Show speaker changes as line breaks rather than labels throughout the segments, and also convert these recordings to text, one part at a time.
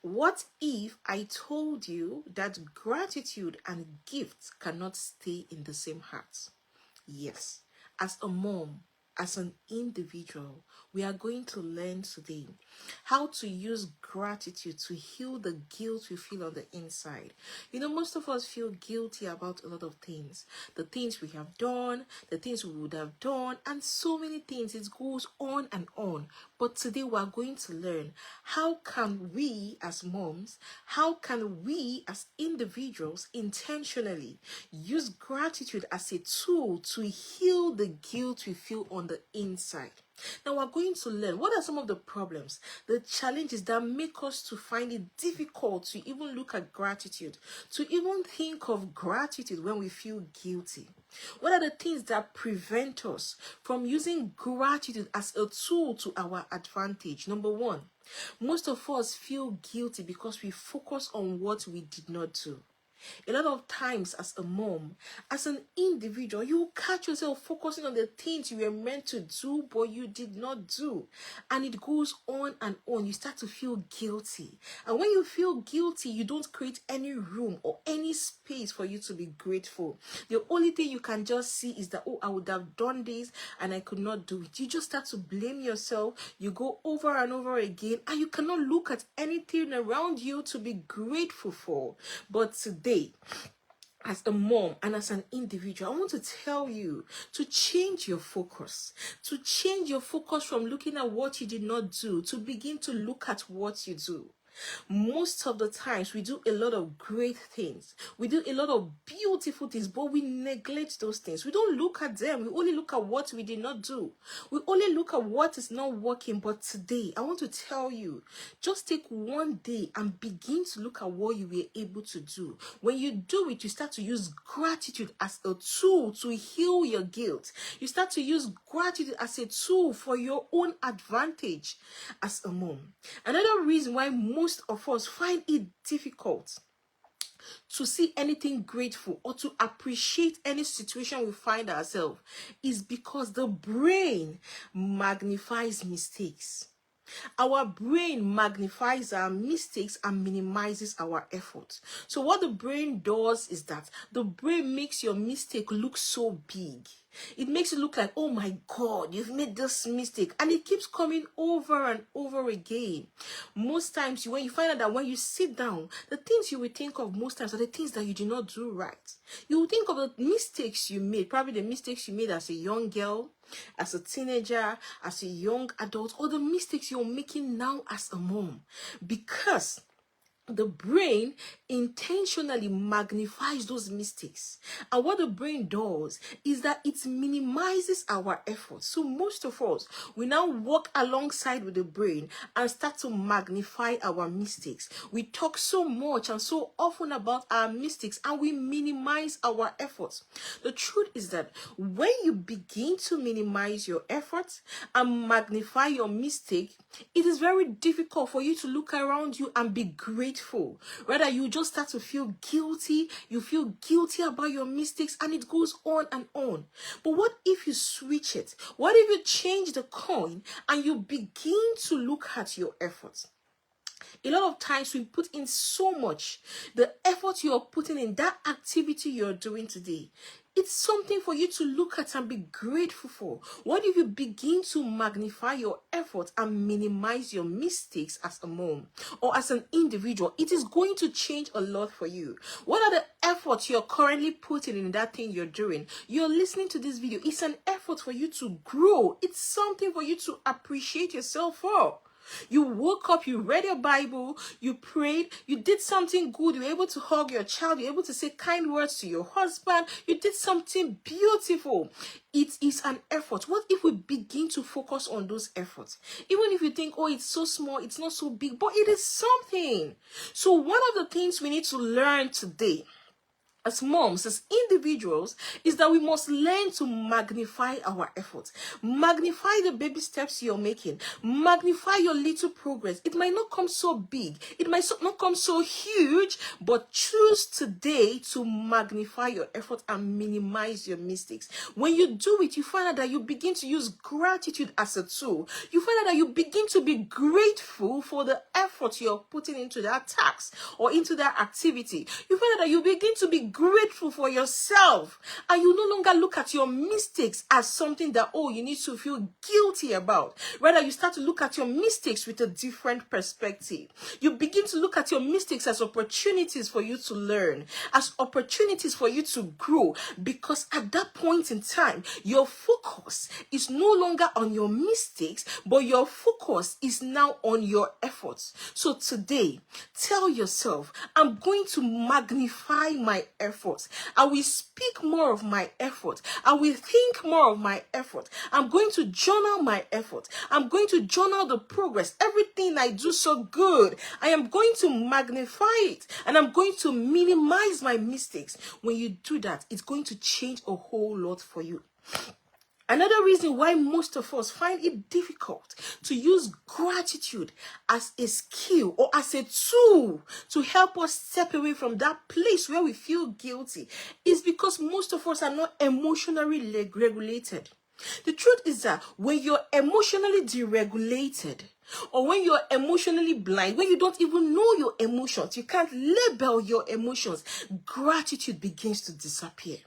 What if I told you that gratitude and gifts cannot stay in the same heart? Yes, as a mom, as an individual, we are going to learn today how to use gratitude to heal the guilt we feel on the inside. Most of us feel guilty about a lot of things. The things we have done, the things we would have done, and so many things. It goes on and on. But today we are going to learn how can we as moms, how can we as individuals intentionally use gratitude as a tool to heal the guilt we feel on the inside. Now we're going to learn what are some of the problems, the challenges that make us to find it difficult to even look at gratitude, to even think of gratitude when we feel guilty. What are the things that prevent us from using gratitude as a tool to our advantage? Number one, most of us feel guilty because we focus on what we did not do. A lot of times as a mom, as an individual, you catch yourself focusing on the things you were meant to do, but you did not do. And it goes on and on. You start to feel guilty. And when you feel guilty, you don't create any room or any space for you to be grateful. The only thing you can just see is that, oh, I would have done this and I could not do it. You just start to blame yourself. You go over and over again, and you cannot look at anything around you to be grateful for. But today, as a mom and as an individual, I want to tell you to change your focus. To change your focus from looking at what you did not do to begin to look at what you do. Most of the times we do a lot of great things. We do a lot of beautiful things, but we neglect those things. We don't look at them. We only look at what we did not do. We only look at what is not working. But today, I want to tell you, just take one day and begin to look at what you were able to do. When you do it, you start to use gratitude as a tool to heal your guilt. You start to use gratitude as a tool for your own advantage as a mom. Another reason why most of us find it difficult to see anything grateful or to appreciate any situation we find ourselves is because the brain magnifies mistakes. Our brain magnifies our mistakes and minimizes our effort. So what the brain does is that the brain makes your mistake look so big. It makes it look like, oh my God, you've made this mistake. And it keeps coming over and over again. Most times, when you find out that when you sit down, the things you will think of most times are the things that you did not do right. You will think of the mistakes you made, probably the mistakes you made as a young girl, as a teenager, as a young adult, or the mistakes you're making now as a mom. Because the brain intentionally magnifies those mistakes. And what the brain does is that it minimizes our efforts. So most of us, we now walk alongside with the brain and start to magnify our mistakes. We talk so much and so often about our mistakes and we minimize our efforts. The truth is that when you begin to minimize your efforts and magnify your mistake, it is very difficult for you to look around you and be grateful. Rather, you just start to feel guilty. You feel guilty about your mistakes, and it goes on and on. But what if you switch it? What if you change the coin and you begin to look at your efforts? A lot of times we put in so much. The effort you're putting in, that activity you're doing today, it's something for you to look at and be grateful for. What if you begin to magnify your efforts and minimize your mistakes as a mom or as an individual? It is going to change a lot for you. What are the efforts you're currently putting in that thing you're doing? You're listening to this video. It's an effort for you to grow. It's something for you to appreciate yourself for. You woke up, you read your Bible, you prayed, you did something good, you were able to hug your child, you were able to say kind words to your husband, you did something beautiful. It is an effort. What if we begin to focus on those efforts? Even if you think, oh, it's so small, it's not so big, but it is something. So one of the things we need to learn today as moms, as individuals, is that we must learn to magnify our efforts. Magnify the baby steps you're making. Magnify your little progress. It might not come so big. It might not come so huge, but choose today to magnify your effort and minimize your mistakes. When you do it, you find out that you begin to use gratitude as a tool. You find out that you begin to be grateful for the effort you're putting into that task or into that activity. You find out that you begin to be grateful for yourself, and you no longer look at your mistakes as something that, oh, you need to feel guilty about. Rather, you start to look at your mistakes with a different perspective. You begin to look at your mistakes as opportunities for you to learn, as opportunities for you to grow, because at that point in time, your focus is no longer on your mistakes, but your focus is now on your efforts. So today, tell yourself, I'm going to magnify my efforts. I will speak more of my effort. I will think more of my effort. I'm going to journal my effort. I'm going to journal the progress. Everything I do so good, I am going to magnify it, and I'm going to minimize my mistakes. When you do that, it's going to change a whole lot for you. Another reason why most of us find it difficult to use gratitude as a skill or as a tool to help us step away from that place where we feel guilty is because most of us are not emotionally regulated. The truth is that when you're emotionally deregulated, or when you're emotionally blind, when you don't even know your emotions, you can't label your emotions, gratitude begins to disappear.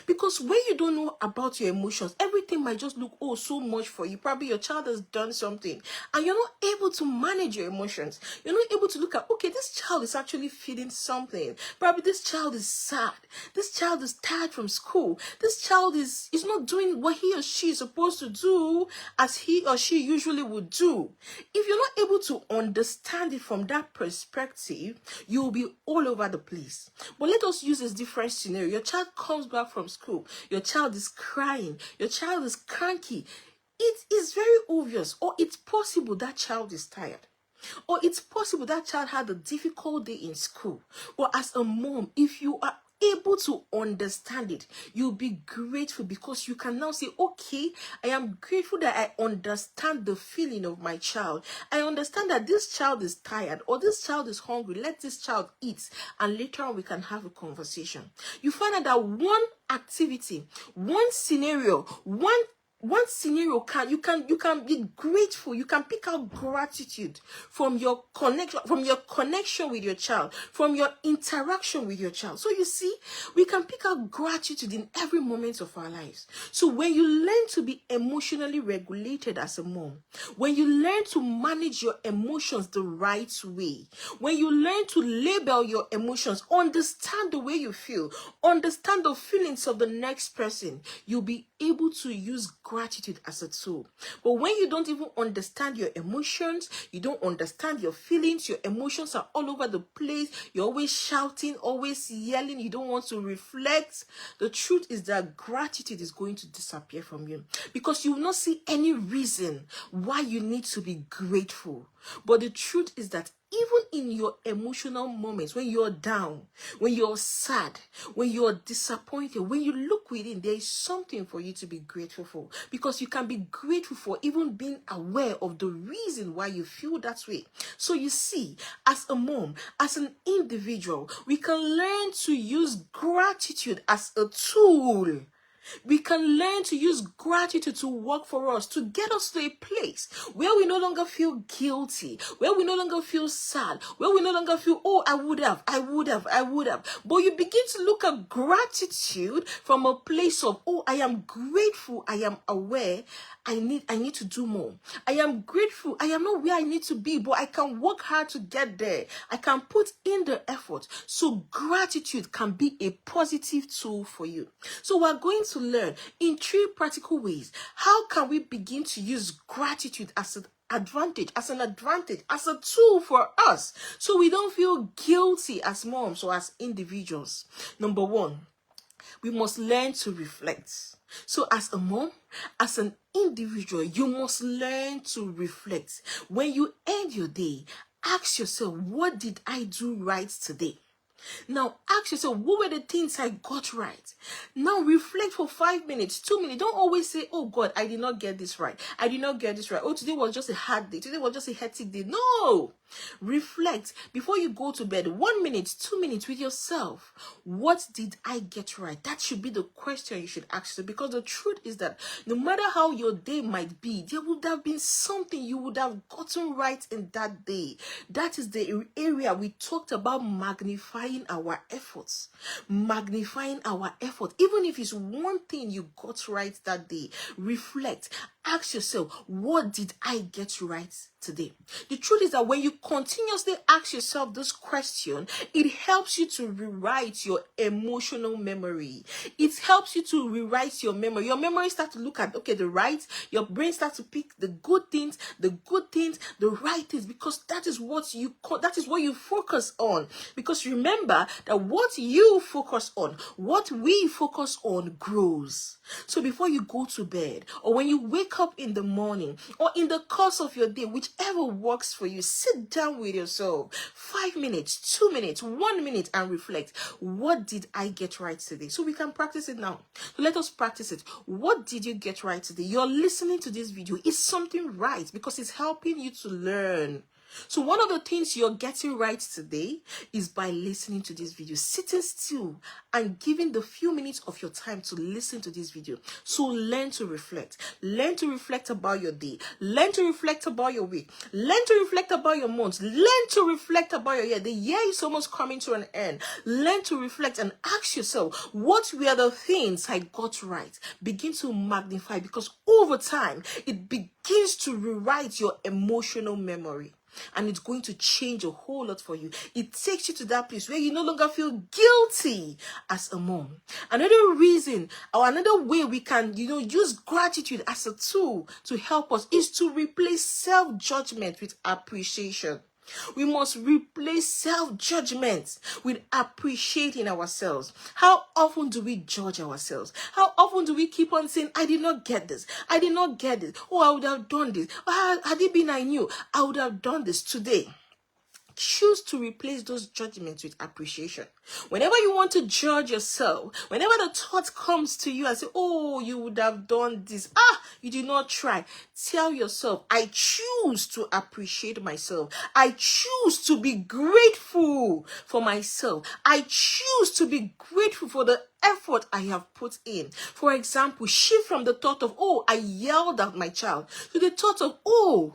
Because when you don't know about your emotions, everything might just look, oh, so much for you. Probably your child has done something and you're not able to manage your emotions. You're not able to look at, okay, this child is actually feeling something. Probably this child is sad. This child is tired from school. This child is not doing what he or she is supposed to do as he or she usually would do. If you're not able to understand it from that perspective, you'll be all over the place. But let us use this different scenario. Your child comes back from school. Your child is crying. Your child is cranky. It is very obvious, or it's possible that child is tired. Or it's possible that child had a difficult day in school. But as a mom, if you are able to understand it, you'll be grateful because you can now say, okay, I am grateful that I understand the feeling of my child. I understand that this child is tired or this child is hungry. Let this child eat, and later on we can have a conversation. You find out that one activity, one scenario, one scenario you can be grateful. You can pick out gratitude from your connection with your child, from your interaction with your child. So you see, we can pick out gratitude in every moment of our lives. So when you learn to be emotionally regulated as a mom, when you learn to manage your emotions the right way, when you learn to label your emotions, understand the way you feel, understand the feelings of the next person, you'll be able to use gratitude as a tool. But when you don't even understand your emotions, you don't understand your feelings, your emotions are all over the place, you're always shouting, always yelling, you don't want to reflect, the truth is that gratitude is going to disappear from you because you will not see any reason why you need to be grateful. But the truth is that even in your emotional moments, when you're down, when you're sad, when you're disappointed, when you look within, there is something for you to be grateful for. Because you can be grateful for even being aware of the reason why you feel that way. So you see, as a mom, as an individual, we can learn to use gratitude as a tool. We can learn to use gratitude to work for us, to get us to a place where we no longer feel guilty, where we no longer feel sad, where we no longer feel, oh, I would have. But you begin to look at gratitude from a place of, oh, I am grateful, I am aware, I need to do more. I am grateful, I am not where I need to be, but I can work hard to get there. I can put in the effort. So gratitude can be a positive tool for you. So we're going to learn in 3 practical ways. How can we begin to use gratitude as an advantage, as a tool for us, so we don't feel guilty as moms or as individuals? Number 1, we must learn to reflect. So as a mom, as an individual, you must learn to reflect. When you end your day, ask yourself, what did I do right today? Now ask yourself, what were the things I got right? Now reflect for 5 minutes, 2 minutes. Don't always say, oh God, I did not get this right. I did not get this right. Oh, today was just a hard day. Today was just a hectic day. No. Reflect before you go to bed. 1 minute, 2 minutes with yourself. What did I get right? That should be the question you should ask yourself, because the truth is that no matter how your day might be, there would have been something you would have gotten right in that day. That is the area we talked about, magnifying our efforts. Magnifying our effort. Even if it's one thing you got right that day, reflect. Ask yourself, what did I get right today? The truth is that when you continuously ask yourself this question, it helps you to rewrite your emotional memory. It helps you to rewrite your memory. Your memory starts to look at, okay, the right, your brain starts to pick the good things, the right things, because that is what you focus on. Because remember that what you focus on, what we focus on grows. So before you go to bed, or when you wake up in the morning, or in the course of your day, whichever works for you, sit down with yourself 5 minutes, 2 minutes, 1 minute, and reflect. What did I get right today? So we can practice it now. So let us practice it. What did you get right today? You're listening to this video. Is something right? Because it's helping you to learn. So one of the things you're getting right today is by listening to this video, sitting still and giving the few minutes of your time to listen to this video. So learn to reflect. Learn to reflect about your day. Learn to reflect about your week. Learn to reflect about your month. Learn to reflect about your year. The year is almost coming to an end. Learn to reflect and ask yourself, what were the things I got right? Begin to magnify, because over time, it begins to rewrite your emotional memory. And it's going to change a whole lot for you. It takes you to that place where you no longer feel guilty as a mom. Another reason, or another way we can, use gratitude as a tool to help us, is to replace self-judgment with appreciation. We must replace self-judgment with appreciating ourselves. How often do we judge ourselves? How often do we keep on saying, I did not get this. I did not get this. Oh, I would have done this. Oh, had it been I knew, I would have done this today. Choose to replace those judgments with appreciation. Whenever you want to judge yourself, whenever the thought comes to you and say, oh, you would have done this. You did not try. Tell yourself, I choose to appreciate myself. I choose to be grateful for myself. I choose to be grateful for the effort I have put in. For example, shift from the thought of, oh, I yelled at my child, to the thought of, oh,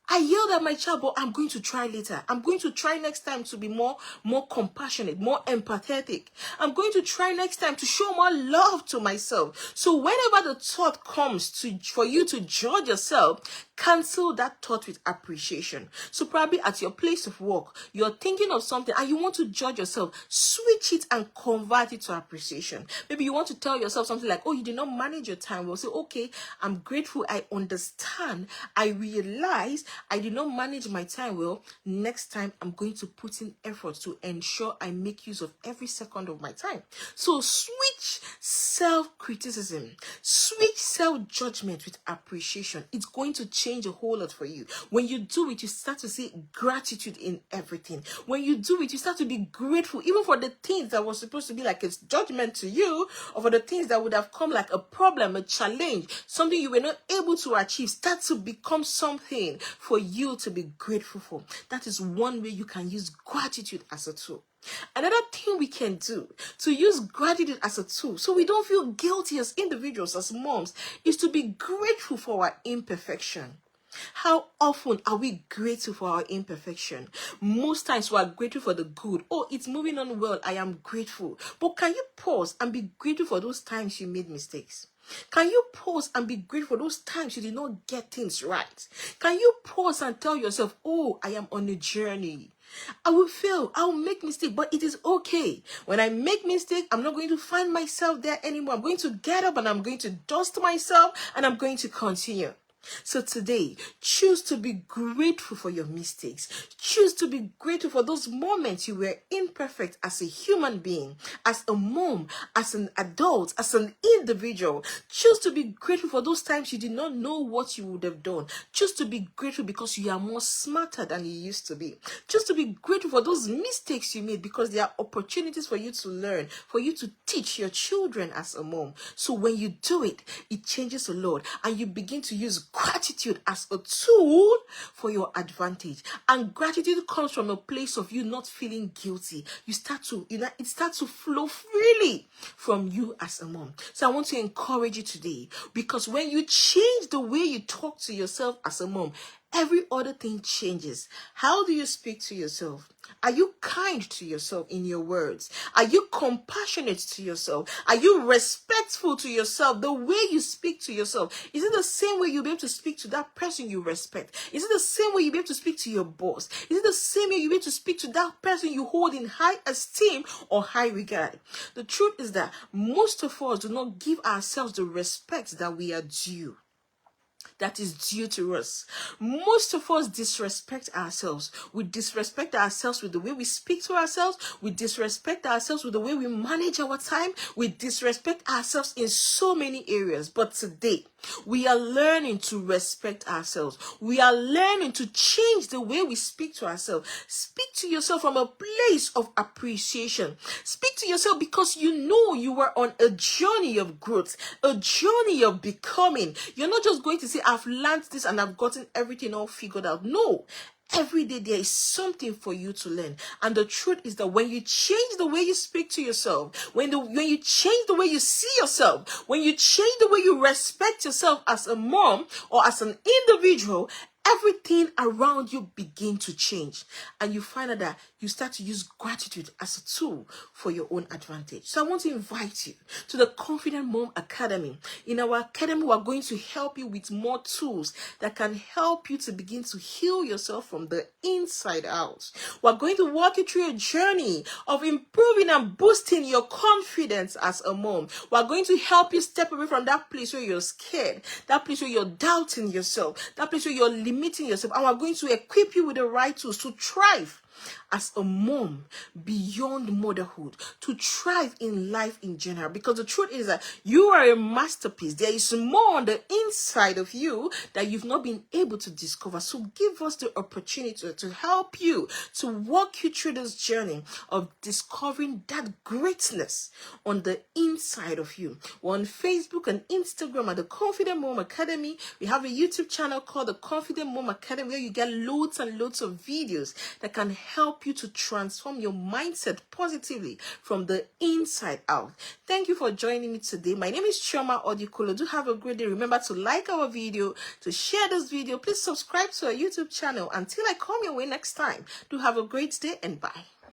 I yelled at my child, but I'm going to try later. I'm going to try next time to be more compassionate, more empathetic. I'm going to try next time to show more love to myself. So whenever the thought comes for you to judge yourself, cancel that thought with appreciation. So probably at your place of work, you're thinking of something and you want to judge yourself. Switch it and convert it to appreciation. Maybe you want to tell yourself something like, oh, you did not manage your time well. Say, okay, I'm grateful. I understand. I realize I did not manage my time well. Next time, I'm going to put in effort to ensure I make use of every second of my time. So switch self-criticism, switch self-judgment with appreciation. It's going to change a whole lot for you. When you do it, you start to see gratitude in everything. When you do it, you start to be grateful, even for the things that was supposed to be like a judgment to you, or for the things that would have come like a problem, a challenge, something you were not able to achieve, start to become something for you to be grateful for. That is one way you can use gratitude as a tool. Another thing we can do to use gratitude as a tool so we don't feel guilty as individuals, as moms, is to be grateful for our imperfection. How often are we grateful for our imperfection? Most times we are grateful for the good. Oh, it's moving on well. I am grateful. But can you pause and be grateful for those times you made mistakes? Can you pause and be grateful for those times you did not get things right? Can you pause and tell yourself, oh, I am on a journey. I will fail. I will make mistakes, but it is okay. When I make mistakes, I'm not going to find myself there anymore. I'm going to get up and I'm going to dust myself and I'm going to continue. So today, choose to be grateful for your mistakes. Choose to be grateful for those moments you were imperfect as a human being, as a mom, as an adult, as an individual. Choose to be grateful for those times you did not know what you would have done. Choose to be grateful because you are more smarter than you used to be. Choose to be grateful for those mistakes you made because there are opportunities for you to learn, for you to teach your children as a mom. So when you do it, it changes a lot, and you begin to use gratitude as a tool for your advantage. And gratitude comes from a place of you not feeling guilty. It starts to flow freely from you as a mom. So I want to encourage you today, because when you change the way you talk to yourself as a mom, every other thing changes. How do you speak to yourself? Are you kind to yourself in your words? Are you compassionate to yourself? Are you respectful to yourself? The way you speak to yourself, is it the same way you'll be able to speak to that person you respect? Is it the same way you'll be able to speak to your boss? Is it the same way you'll be able to speak to that person you hold in high esteem or high regard? The truth is that most of us do not give ourselves the respect that we are due, that is due to us. Most of us disrespect ourselves. We disrespect ourselves with the way we speak to ourselves. We disrespect ourselves with the way we manage our time. We disrespect ourselves in so many areas. But today, we are learning to respect ourselves. We are learning to change the way we speak to ourselves. Speak to yourself from a place of appreciation. Speak to yourself because you know you are on a journey of growth, a journey of becoming. You're not just going to say, I've learned this and I've gotten everything all figured out. No. Every day there is something for you to learn. And the truth is that when you change the way you speak to yourself, when you change the way you see yourself, when you change the way you respect yourself as a mom or as an individual, everything around you begin to change. And you find out that you start to use gratitude as a tool for your own advantage. So I want to invite you to the Confident Mom Academy. In our academy, we are going to help you with more tools that can help you to begin to heal yourself from the inside out. We're going to walk you through a journey of improving and boosting your confidence as a mom. We're going to help you step away from that place where you're scared, that place where you're doubting yourself, that place where you're limiting yourself. And we're going to equip you with the right tools to thrive as a mom beyond motherhood, to thrive in life in general. Because the truth is that you are a masterpiece. There is more on the inside of you that you've not been able to discover. So give us the opportunity to help you, to walk you through this journey of discovering that greatness on the inside of you. We're on Facebook and Instagram at the Confident Mom Academy. We have a YouTube channel called the Confident Mom Academy where you get loads and loads of videos that can help you to transform your mindset positively from the inside out. Thank you for joining me today. My name is Chioma Odikolo. Do have a great day. Remember to like our video, to share this video. Please subscribe to our YouTube channel. Until I come your way next time, do have a great day and bye.